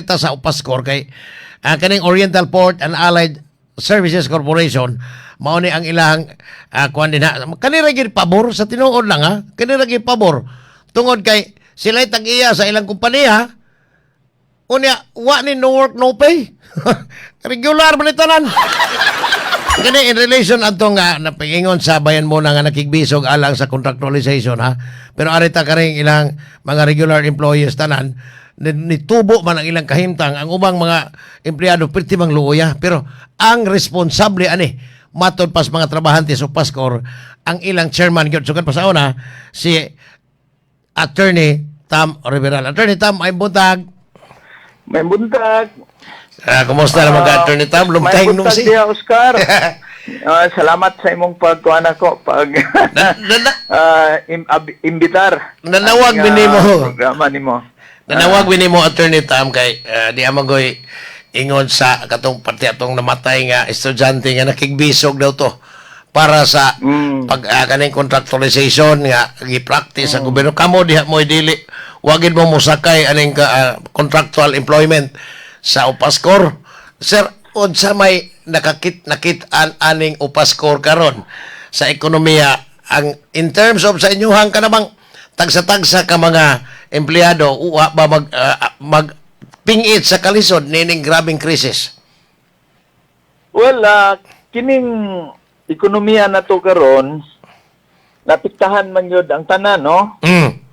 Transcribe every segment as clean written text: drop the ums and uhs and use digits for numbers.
kita sa Upascor kay kaning Oriental Port and Allied Services Corporation mao ni ang ilang kuan din ha. Kanira gid pabor sa tinuod lang ha. Kanira gid pabor tungod kay sila tag-iya sa ilang kompanya. Unya wa ni no work no pay. Regular man tanan. Kani in relation ato nga napaingon sa bayan mo na nga nakigbisog alang sa contractualization ha. Pero arita ka rin ilang mga regular employees tanan nitubo man ang ilang kahimtang ang ubang mga empleyado perti mang luoya pero ang responsable ani matod pas mga trabahante sa Upascor ang ilang chairman gyud sugad pa sa una si Attorney Tam Riveral. Attorney Tam ay buntag. May buntag. Kumusta naman ka, Attorney Tam? Lumtahing nung si... May buntag Oscar. Salamat sa imong pagkuhan ako, imbitar. Nanawag binimo. Programa nimo. Nanawag binimo, Attorney Tam, kay di amagoy ingon sa katong pati atong namatay nga estudyante nga nakigbisog daw to para sa kaning contractualization nga gi-practice sa gobyerno. Kamo diha mo dili wagid mo musakay aning contractual employment sa Upascor. Sir, unsa may nakit-an aning Upascor karon sa ekonomiya ang in terms of sa inyuhang kanabang tagsa-tagsa ka mga empleyado uwa ba magpingit sa kalisod nining grabing krisis? Well, kining ekonomiya na to karon napiktahan man yun ang tanan, no?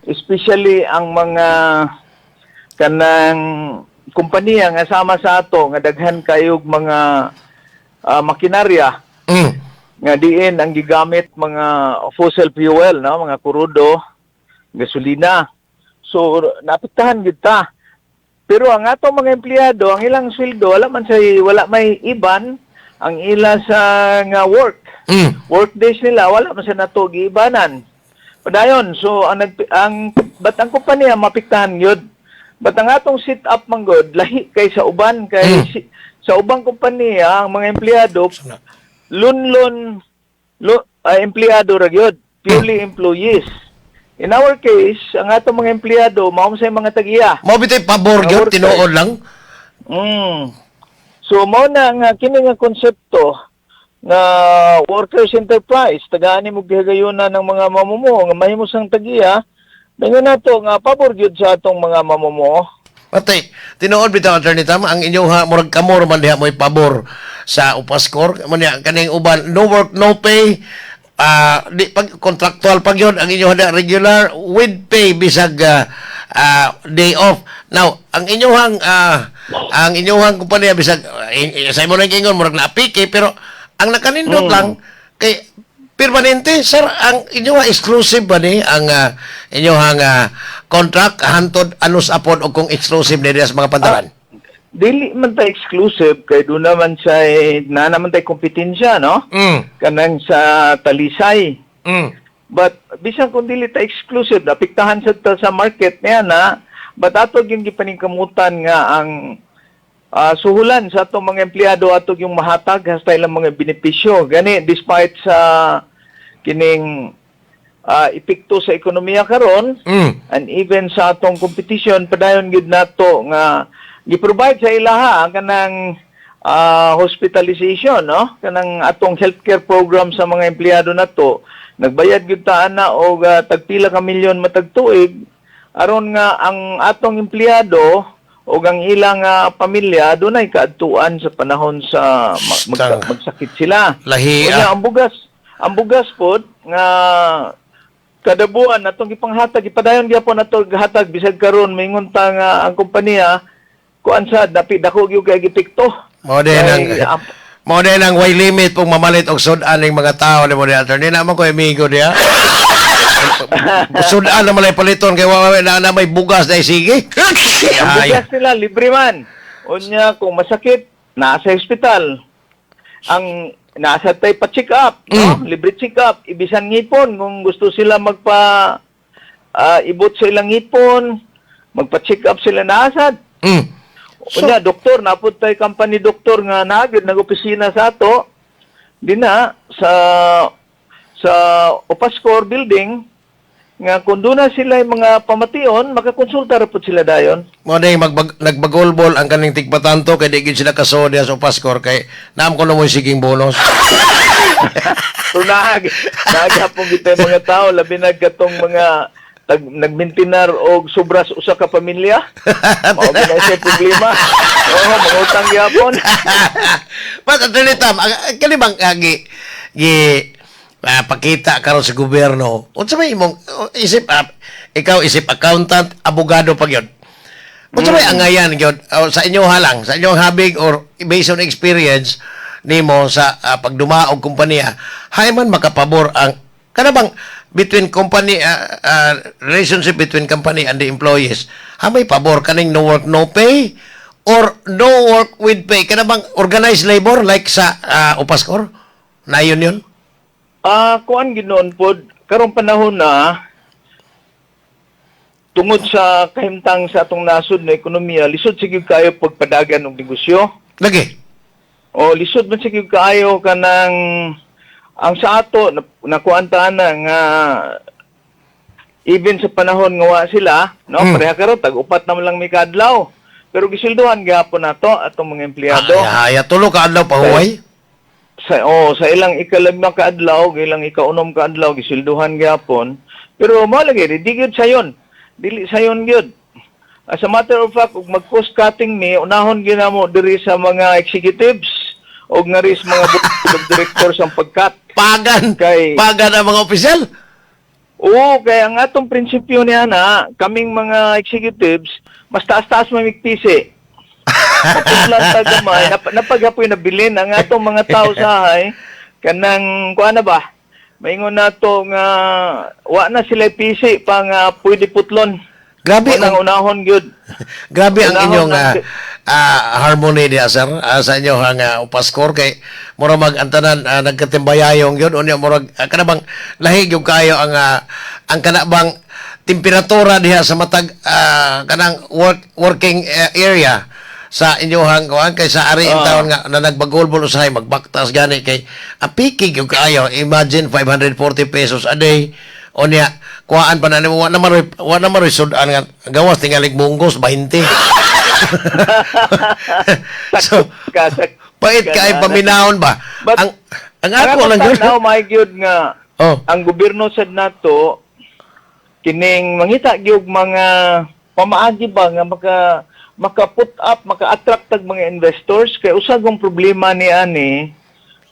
Especially ang mga kanang kumpanya nga sama sa ato nga daghan kayog mga makinarya nga diin ang gigamit mga fossil fuel, no? Mga kurudo, gasolina. So napiktahan gid ta. Pero ang ato mga empleyado, ang ilang sweldo wala may iban ang ila sa nga work. Work days nila wala man sa nato giibanan. Padayon, so ang kumpanya mapiktahan gyud. But ang atong sit up man god lahi kay sa uban kay sa ubang kumpanya ang mga empleyado empleyado ra gyud, purely employees. In our case, ang atong mga empleyado mao sa mga tag-iya. Mao bitay pabor gyud tinuod lang. So mao na nga kini nga konsepto nga workers enterprise tagaani mo gihagayuna ng mga mamumuo nga mahimo sang tag-iya. Dayon nato nga pabor gyud sa atong mga mamumuo. Patay, tinuod bitaw, Attorney Tam, ang inyong murag kamor man diha mo'y pabor sa Upascor. Manya kaning uban no work no pay. Di pag contractual pag yun ang inyong regular with pay bisag day off. Now ang inyong kumpanya bisag sa imo nang ingon murag naapike pero ang nakanindot lang kay permanente sir ang inyong exclusive ba ni ang inyong contract hantod anus apod og kung exclusive ni sa mga pantalan. Dili man ta exclusive kay do naman sa na naman tay kompetensya, no? Kanang sa talisay. But bisan kung dili ta exclusive napiktahan sa market niya na batatog yung gipaningkamutan nga ang suhulan sa atong mga empleyado atog yung mahatag hasta ilang mga benepisyo gani despite sa kining epekto sa ekonomiya karon and even sa atong competition padayon gid nato nga gi-provide sa ilaha kanang hospitalization, no? Kanang atong healthcare program sa mga empleyado nato. Nagbayad gyud ta ana og tagpila ka milyon matag tuig aron nga ang atong empleyado o ang ilang pamilya dunay kaadtuan sa panahon sa magsakit sila. Lahi ang bugas pod nga kada buwan atong gipanghatag ipadayon gyapon nato hatag bisag karon mingon ta nga ang kompanya kuan sad dako gyud kay gipikto. Mao din ang way limit pong mamalit og sudan ning mga tao ni mo di Attorney naman ko amigo diha. Sudan na malay paliton kay na may bugas na sige. Ang bugas nila libre man. Unya kung masakit nasa ospital. Ang nasa tay pa check up, no? Libre check up, ibisan ngipon kung gusto sila magpa ibot sa ilang ngipon, magpa-check up sila nasad. Unya doktor napud tay company doktor nga nagid nag-opisina sa ato dina sa Upascor building nga kung doon na sila yung mga pamation, makakonsulta ra pud sila dayon. Mo na nagbagolbol ang kaning tigpatanto kay di gid sila kasodia sa Paskor kay naam ko na mo siging bonus. So naagapon kita yung mga tao, labi na gatong mga nagmintinar og sobras usa ka pamilya. Mao gyud sa problema. Oo, mangutang gyapon. But Attorney Tam, kani bang pakita karon sa gobyerno. Unsa may imong ikaw isip accountant, abogado pa gyud. Unsa may angayan gyud sa inyo halang, sa inyong habig or based on experience nimo sa pagdumaog kompanya, hay man makapabor ang kana bang between company relationship between company and the employees. Hamay pabor kaning no work no pay or no work with pay, kana bang organized labor like sa Upaskor? Na yun? Kuan ginoon pod karong panahon na tungod sa kahimtang sa atong nasod na ekonomiya, lisod sige kayo pagpadagan og negosyo. Lagi. O lisod man sige kayo kanang ang sa ato nakuantaan na nga even sa panahon nga wa sila, no, pareha karon tag-upat na lang may kadlaw. Pero gisilduhan gyapon nato atong mga empleyado. Ay, tulo ka adlaw pa huway. Sa ilang ikalagna ka adlaw, ilang ikaunom ka adlaw gisilduhan gyapon. Pero mo lagi di gyud sayon. Dili sayon gyud. As a matter of fact, ug mag-cost cutting mi, unahon ginamo diri sa mga executives o nga ris mga board director sa pagkat. Pagan ang mga opisyal. Oo, kaya ang atong prinsipyo niya na, kaming mga executives, mas taas-taas mamigtisi. Mapudlan tagamay, napaghapoy na bilin ang atong mga tao sahay, kanang, kuha na ba? Maingon na to nga, wa na sila pisi pa nga pwede putlon. Grabe ang unahon gyud. Grabe ang inyong harmony diya, sir, sa inyo ang Upaskor kay mura mag-antanan nagkatimbayayong yun unya murag kanabang lahig yung kayo ang kanabang temperatura diha sa matag kanang working area sa inyohang kuan kay sa ari in taon nga na nagbagolbol usahay magbaktas gani kay apikig yung kayo. Imagine 540 pesos a day unya kuhaan pa na wa na marisud-an nga gawas tingalig munggos 20. So pait kay paminahon ba? Ang ako lang yun. Now my gyud nga ang gobyerno sad nato kining mangita gyud mga pamaagi ba nga maka-put up, maka-attract tag mga investors kay usag ang problema ni ani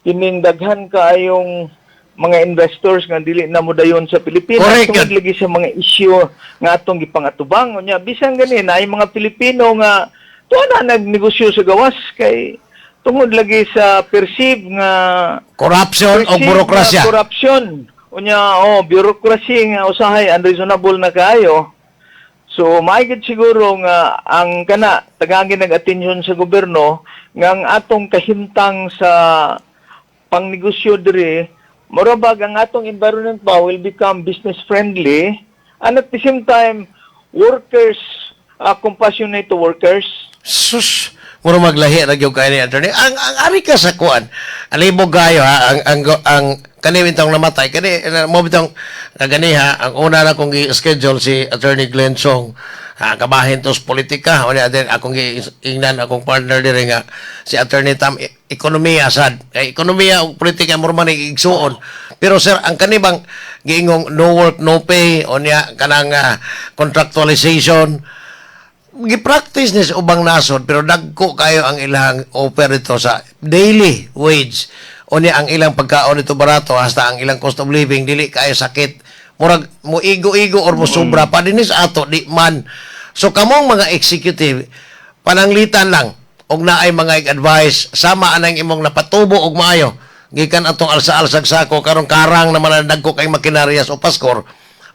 kining daghan kaayong mga investors nga dili na mo dayon sa Pilipinas tungod lagi sa mga issue nga atong gipangatubang unya bisan gani na ay mga Pilipino nga tuwa na nagnegosyo sa gawas kay tungod lagi sa perceive nga corruption o burokrasya. Corruption unya bureaucracy nga usahay unreasonable na kaayo. So, maigid siguro nga ang kana tagangin nag-atensyon sa gobyerno nga ang atong kahimtang sa pangnegosyo diri, morabag ang atong environment ba will become business friendly and at the same time, workers, compassionate to workers. Sus, mura maglahi ra gyud kay ni attorney. Ang ari ka sa kuan. Alibog gayo ha ang kani bintang namatay kani mo bitang gani ha ang una na kong gi-schedule si Attorney Glenn Song kabahin tos politika unya din akong giingnan akong partner diri nga si Attorney Tam ekonomiya sad kay ekonomiya ug politika mo man igsuon pero sir ang kani bang giingong no work no pay unya kanang contractualization gi-practice ni sa ubang nasod pero dagko kayo ang ilang offer dito sa daily wage unya ang ilang pagkaon nito barato hasta ang ilang cost of living dili kayo sakit murag mo igo-igo or mo sobra pa dinis ato di man so kamong mga executive pananglitan lang og naay mga advice sama anang imong napatubo og maayo gikan atong alsa-alsag sako karon karang naman dagko kay makinarya sa Upaskor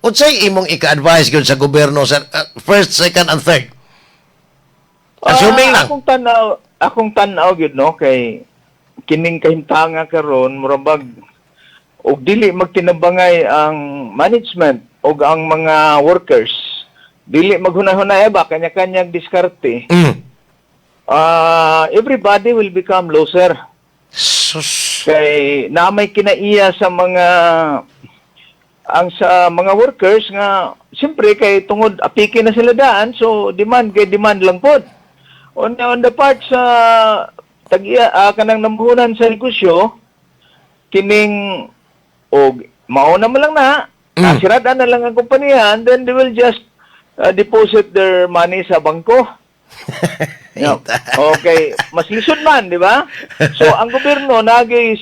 unsay imong ika-advise gyud sa gobyerno sa first, second and third assuming lang akong tanaw gyud no kay kining kahimtanga karon murabag og dili magtinabangay ang management og ang mga workers dili maghunay-hunay ba kanya-kanyang diskarte everybody will become loser kay na may kinaiya sa mga ang sa mga workers nga siyempre kay tungod apiki na sila daan, so demand kay demand lang pod. On the part sa kanang nambuhunan sa negosyo, kining og mauna mo lang na nasiraan na lang ang kumpanya, and then they will just deposit their money sa bangko. Yeah. Okay, mas lisod man, di ba? So ang gobyerno nagay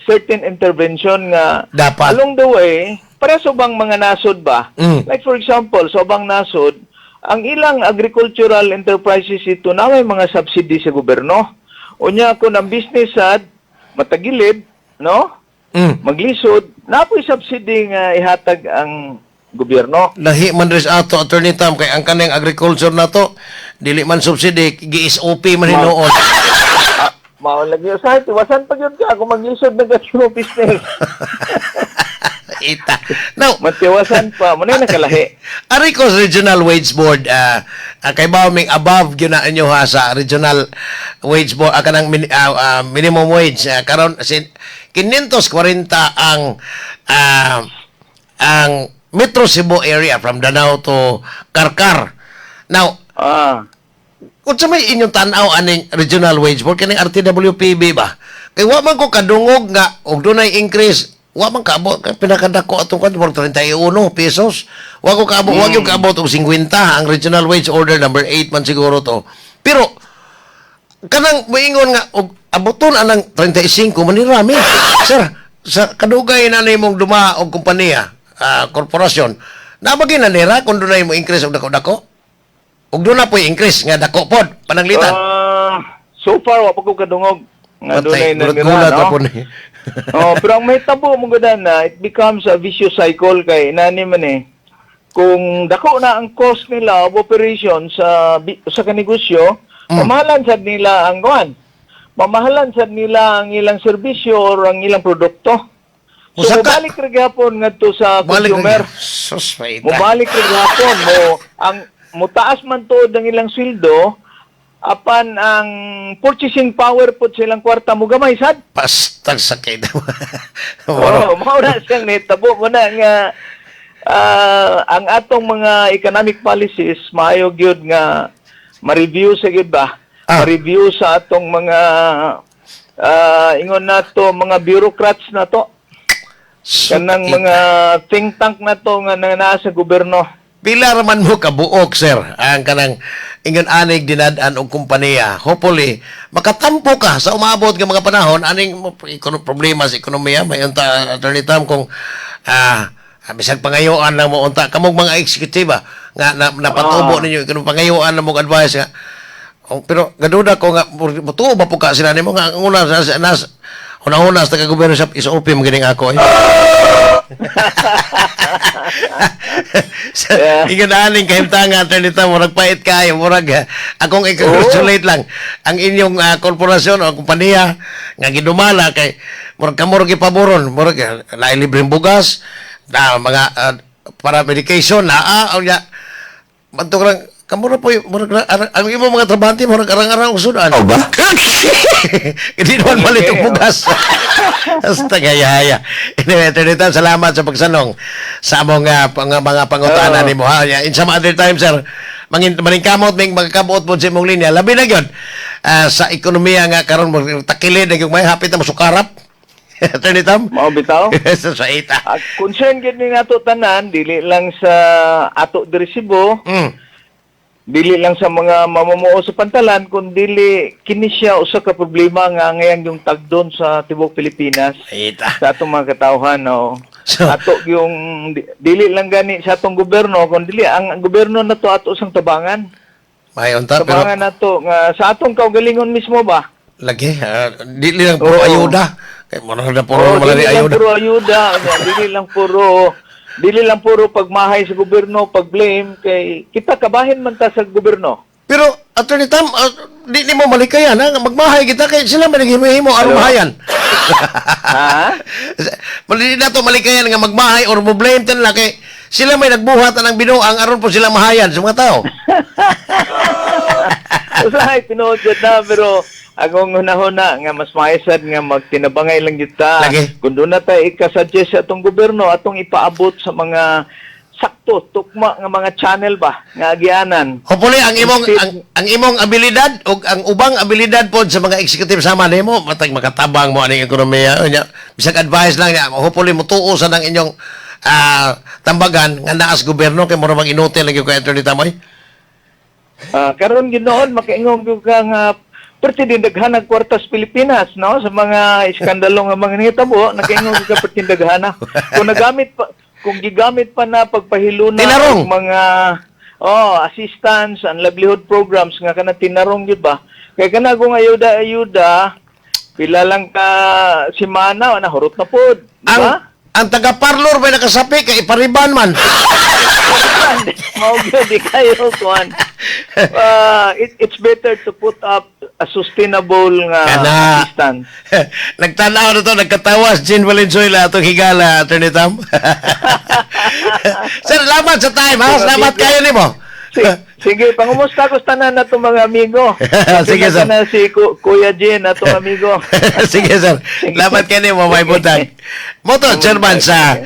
certain intervention nga Dapat. along the way para sa bang mga nasod ba? Like for example, sa bang nasod, ang ilang agricultural enterprises ito na may mga subsidy sa gobyerno. Unya ko ng business sad matagilid, no? Maglisod, napoy subsidy nga ihatag ang gobyerno. Lahi man rin ato, Attorney Tam, kay ang kanang agriculture na to, dili man subsidy, gi-SOP man hinoon. Mao lagi sa iwasan pa gyud ka kung maglisod ng gasyo business. Ita. Now, Matiwasan pa, mo na nakalahi. Aricos Regional Wage Board, kay Bauming above yun na inyo ha sa Regional Wage Board, kanang minimum wage. Karon 540 ang Metro Cebu area from Danao to Karkar. Now, kung sa may inyong tanaw aning Regional Wage Board, kaning RTWPB ba? Kay wa man ko kadungog nga, og dunay increase, wa man kaabot, pinakadako atong kan 31 pesos. Wa ko kaabot, wa gyud kaabot og 50 ang Regional Wage Order number 8 man siguro to. Pero kanang moingon nga og aboton anang 35 manirami. Sir, sa kadugay na nimong duma og kompanya, korporasyon, nabagi na nira kung dunay mo increase og dako-dako? Og doon na po increase nga dako pod pananglitan. So far wa pa ko kadungog nga dunay na gulat no? po ni. Pero ang may tabo mo gud na it becomes a vicious cycle kay nani man kung dako na ang cost nila of operation sa kanegosyo, mamahalan sad nila ang kuan. Mamahalan sad nila ang ilang serbisyo or ang ilang produkto. So, mabalik rin gapon ngadto sa consumer. Mabalik rin gapon mo ang mutaas man tuod ang ilang sweldo apan ang purchasing power po silang kwarta mo gamay sad. Pastag sakit. Mao na siyang nitabo mo na nga ang atong mga economic policies maayo gyud nga ma-review sa gyud ba? Ma-review sa atong mga ingon nato mga bureaucrats na to. Kanang mga think tank na to nga nasa gobyerno. Pila raman mo kabuok, sir, ang kanang ingon anig dinadaan og kompanya. Hopefully, makatampo ka sa umabot ng mga panahon aning problema sa ekonomiya. May unta, Attorney Tam, kung bisag pangayoan lang mo unta. Kamong mga eksekutiba nga napatubo ninyo, kung pangayoan lang mo advice nga. Pero gaduda ko nga, matuo ba po ka sila nimo nga una una sa taga-gobyerno sa SOP magaling ako eh. Ingon aning kahimtangan Ternita, murag pait kayo, murag akong i-congratulate lang ang inyong korporasyon o kompanya nga gidumala kay murag kamurag ipaboron, murag libreng bugas na mga para medication na mantok lang kamura po murag ang imong mga trabahante murag arang-arang usudan. Oh ba? Hindi naman malit ang bugas. Hasta gaya-haya. Anyway, Ternita, salamat sa pagsanong sa among mga pangutana ni mo. In some other time, sir, maningkamot, may magkabuot po sa imong linya. Labi na yun. Sa ekonomiya nga, karon takilid, yung may hapit na masukarap. Ternita? Mao bitaw? Sa ita. Concern gid ni nato tanan, dili lang sa ato diri Cebu, dili lang sa mga mamumuo sa pantalan, kundi kini siya usa ka problema nga ngayon yung tagdon sa tibuok Pilipinas. Ita. Sa atong mga katawhan, no. So, Ato yung dili lang gani sa atong gobyerno, kundi ang gobyerno na to ato sang tabangan. may unta, pero Tabangan na to nga sa atong kaugalingon mismo ba? lagi, dili lang puro ayuda. Kaya muna na puro malari dili lang ayuda. puro ayuda, dili lang puro pagmahay sa gobyerno, pag-blame kay kita kabahin man ta sa gobyerno. Pero, Attorney Tam, di mo malikayan, ha? Magmahay kita, kay sila may naghimo-himo, ano mahayan? Ha? Hindi na to malikayan nga magmahay or mo-blame tan lang, kay sila may nagbuhat ng binuang aron po sila mahayan sa mga tao. Usahay, tinuod jud na, pero agong hunahuna nga mas maisad nga magtinabangay lang jud ta. Lagi. Kung doon na tayo ikasuggest sa atong gobyerno, atong ipaabot sa mga sakto, tukma nga mga channel ba, nga agyanan. Hopefully ang imong abilidad o ang ubang abilidad pod sa mga executive sama nimo matag makatabang mo aning ekonomiya nya bisag advice lang niya hopefully mutuo sa nang inyong tambagan nga naas gobyerno kay mura mag-inuti lang yung kay Attorney Tamoy. Karon ginoon makaingong gyud ka nga perti din daghan ng kwartas Pilipinas no sa mga iskandalo nga mga nahitabo nakaingong gyud ka perti daghan. Kung gigamit pa na pagpahiluna Tinarong. ng mga assistance and livelihood programs nga kana tinarong gyud ba kay kana kung ayuda pila lang ka simana na hurot na pod di ba? Ang taga-parlor ba nakasapi kay ipariban man. Mao gyud di kayo kuan. It's better to put up a sustainable nga Kana. assistance. Nagtanaw na to, nagkatawas Jean Valenzuela atong higala, Attorney Tam. Sir, salamat sa time, ha? Salamat kayo nimo. Sige, pangumusta ko tanan na itong mga amigo. Sige, sir. Na si Kuya Jen at itong amigo. Sige, sir. Salamat kayo nimo, may butang. Moto, chairman sa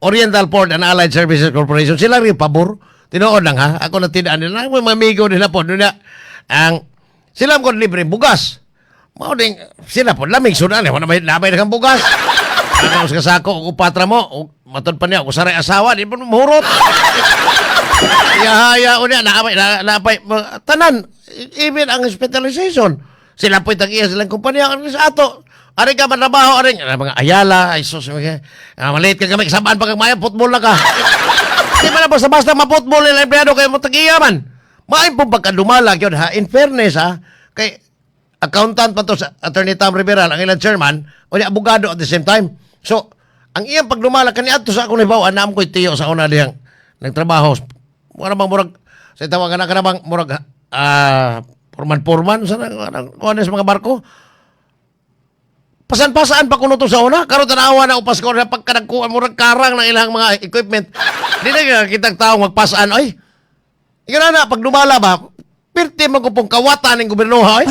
Oriental Port and Allied Services Corporation. Sila rin pabor. Tinoon lang, ha? Ako na tinaan nila. Mga amigo nila po. Sila ko libre bugas. Mao ding sila po lamig sudan wala may labay na kang bugas. Ano sa kasako og upatra mo, matod pa niya og saray asawa, di pa mahurot. Haya unya naapay tanan even ang hospitalization. Sila po tag-iya silang kumpanya sa ato. Ari ka manrabaho ari mga Ayala, ay sus maliit ka kami sabaan pag maya football na ka. Di ba na basta ma-football nila empleyado kay mo tag-iya man. Maay po pagkadumalag yun ha. In fairness ha, kay accountant pa to sa Attorney Tam Rivera, ang ilang chairman, o niya abogado at the same time. So, ang iyang pagdumalag kaniya to sa akong ibaw, anam ko'y tiyo sa una diyang nagtrabaho. Wala bang murag, sa tawagan na ka na bang murag, purman-purman sa mga barko. Pasan-pasaan pa kuno to sa una, karon tanawa na upas ko na pagkanagkuan murag karang ng ilang mga equipment. Di na kitang taong magpasaan, oy. Ikaw na, pag dumala ba, pirti mo ko pong kawatan ng goberno, ha, oy.